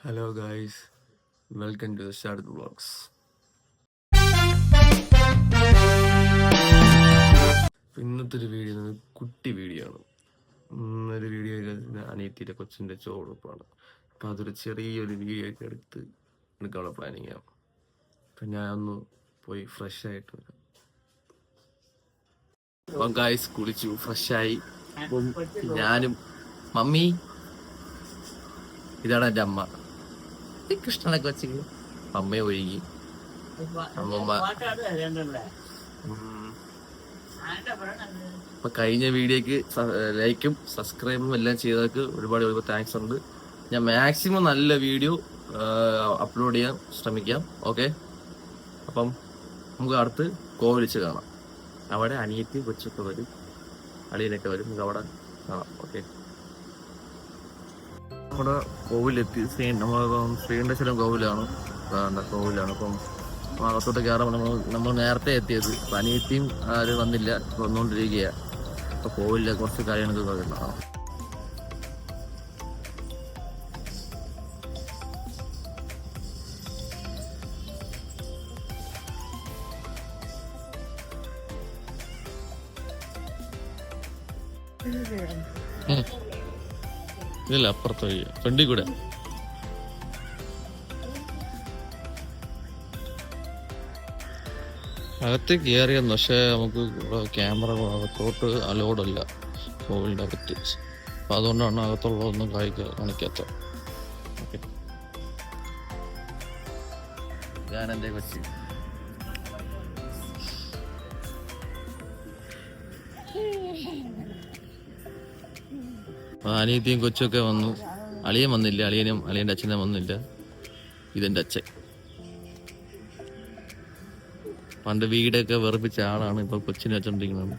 Hello guys, welcome to Shard vlogs. ഇന്നത്തെ ഒരു video കുട്ടി വീഡിയോ ആണ്. ഒരു വീഡിയോ അനിയത്തിയുടെ കൊച്ചിൻ്റെ ചോറുപ്പാണ്. അപ്പം അതൊരു ചെറിയൊരു വീഡിയോ ഒക്കെ എടുക്കാനുള്ള പ്ലാനിങ് ആണ്. അപ്പം ഞാൻ ഒന്ന് പോയി ഫ്രഷ് ആയിട്ട് വരാം. അപ്പം ഗായ്സ് കുളിച്ചു ഫ്രഷായി. അപ്പം ഞാനും മമ്മി, ഇതാണ് എൻ്റെ അമ്മ കൃഷ്ണനൊക്കെ വെച്ച് അമ്മയെ ഒഴുകി. അമ്മമ്മ അപ്പൊ കഴിഞ്ഞ വീഡിയോക്ക് ലൈക്കും സബ്സ്ക്രൈബും എല്ലാം ചെയ്തവർക്ക് ഒരുപാട് താങ്ക്സ് ഉണ്ട്. ഞാൻ മാക്സിമം നല്ല വീഡിയോ അപ്ലോഡ് ചെയ്യാൻ ശ്രമിക്കാം. ഓക്കെ, അപ്പം നമുക്ക് അടുത്ത് കോവിലിച്ച് കാണാം. അവിടെ അനിയത്തി കൊച്ചൊക്കെ വരും, അളിയനൊക്കെ വരും, നമുക്ക് അവിടെ കാണാം. ഓക്കെ, നമ്മുടെ കോവിലെത്തി. ശ്രീകണ്ഠേശ്വരം കോവിലാണ്. അപ്പം അകത്തോട്ട് കയറാൻ നമ്മൾ നേരത്തെ എത്തിയത്. അനിയത്തിയും ആരും വന്നില്ല, വന്നുകൊണ്ടിരിക്കുകയാണ്. അപ്പൊ കോവിലിലെ കുറച്ച് കാര്യങ്ങളൊക്കെ കാണാം. ഇല്ല, അപ്പുറത്ത് ഫ്രണ്ടിൽ കൂടെ. അകത്തേക്ക് കയറിയെന്ന്, പക്ഷെ നമുക്ക് ക്യാമറ അകത്തോട്ട് അലോഡല്ല കോവിലിൻ്റെ അകത്ത്. അപ്പം അതുകൊണ്ടാണ് അകത്തുള്ളതൊന്നും കാണിക്കാത്ത. ഓക്കെ, ഞാനെൻ്റെ കൊച്ചി അനിയത്തിയും കൊച്ചൊക്കെ വന്നു. അളിയൻ വന്നില്ല, അളിയൻ്റെ അച്ഛനെ വന്നില്ല. ഇതെൻ്റെ അച്ഛൻ. പണ്ട് വീടൊക്കെ വെറുപ്പിച്ച ആളാണ്, ഇപ്പൊ കൊച്ചിനെ വെച്ചോണ്ടിരിക്കുന്നത്.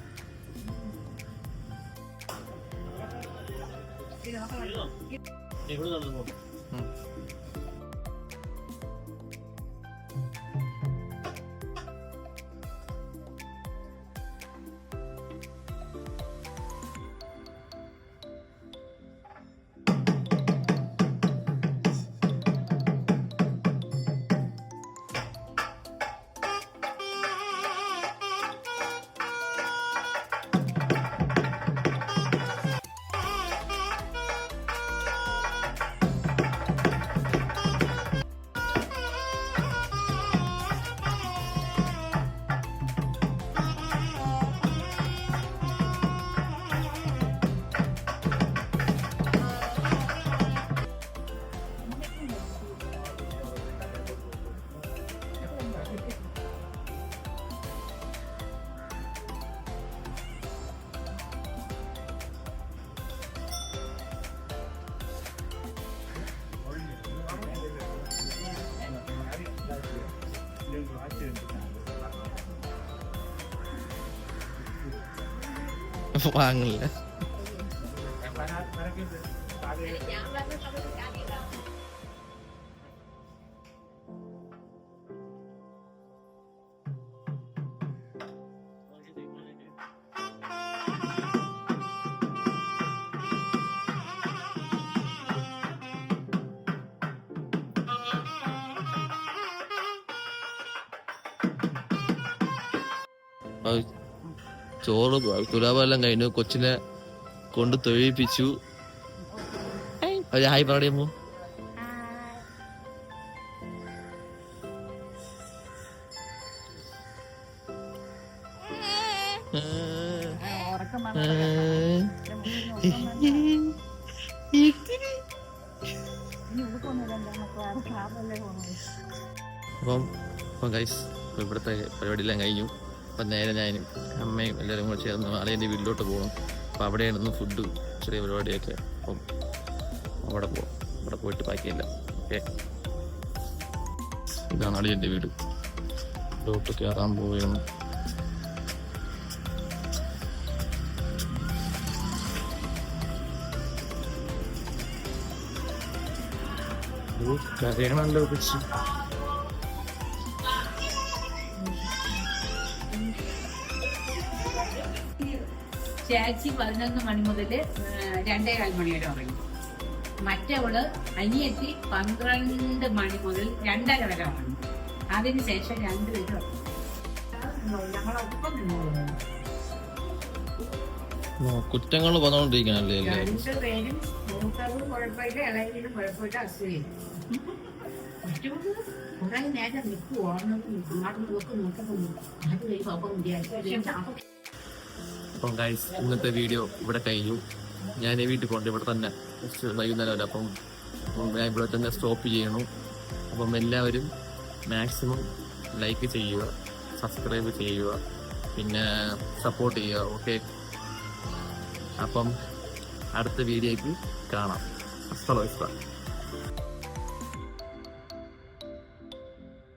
വാങ്ങില്ല. ചോറ് തുലാപെല്ലാം കഴിഞ്ഞു. കൊച്ചിനെ കൊണ്ട് തൊഴിപ്പിച്ചു. ഹായ് പറയമ്മോ. അപ്പം ഗൈസ്, ഇവിടുത്തെ പരിപാടിയെല്ലാം കഴിഞ്ഞു. അപ്പം നേരെ ഞാനും അമ്മയും എല്ലാവരും കൂടെ ചേർന്ന് അളിയൻ്റെ വീട്ടിലോട്ട് പോകണം. അപ്പം അവിടെയായിരുന്നു ഫുഡ്, ചെറിയ പരിപാടിയൊക്കെ. അപ്പം അവിടെ പോകാം. അവിടെ പോയിട്ട് ബാക്കിയില്ല. ഓക്കെ, ഇതാണ് അളിയൻ്റെ വീട്. വീട്ടിലോട്ട് കയറാൻ പോവുകയാണ്. കരയണല്ലോ കൊച്ചി. ചേച്ചി 11 മണി മുതൽ 2:15 മണി വരെ ഉറങ്ങി. മറ്റവള് അനിയത്തി 12 മണി മുതൽ 2:30 വരെ വന്നു. അതിനുശേഷം രണ്ടുപേരും ഞങ്ങളൊപ്പം നിന്നു. കുറ്റങ്ങൾ പറഞ്ഞോണ്ടിരിക്കണല്ലേ രണ്ടുപേരും മൂത്തതും കുഴപ്പമില്ല, ഇളയതിനും കുഴപ്പമില്ല, അസുഖം. കുറെ നേരം നിൽക്കുവോ അപ്പം ഗൈസ് ഇന്നത്തെ വീഡിയോ ഇവിടെ കഴിഞ്ഞു. ഞാൻ വീട്ടിൽ പോകണ്ട, ഇവിടെ തന്നെ വൈകുന്നേരം വരെ. അപ്പം ഞാൻ ഇവിടെ തന്നെ സ്റ്റോപ്പ് ചെയ്യണു. അപ്പം എല്ലാവരും മാക്സിമം ലൈക്ക് ചെയ്യുക, സബ്സ്ക്രൈബ് ചെയ്യുക, പിന്നെ സപ്പോർട്ട് ചെയ്യുക. ഓക്കെ, അപ്പം അടുത്ത വീഡിയോയ്ക്ക് കാണാം. അസ്സലാമു അലൈക്കും.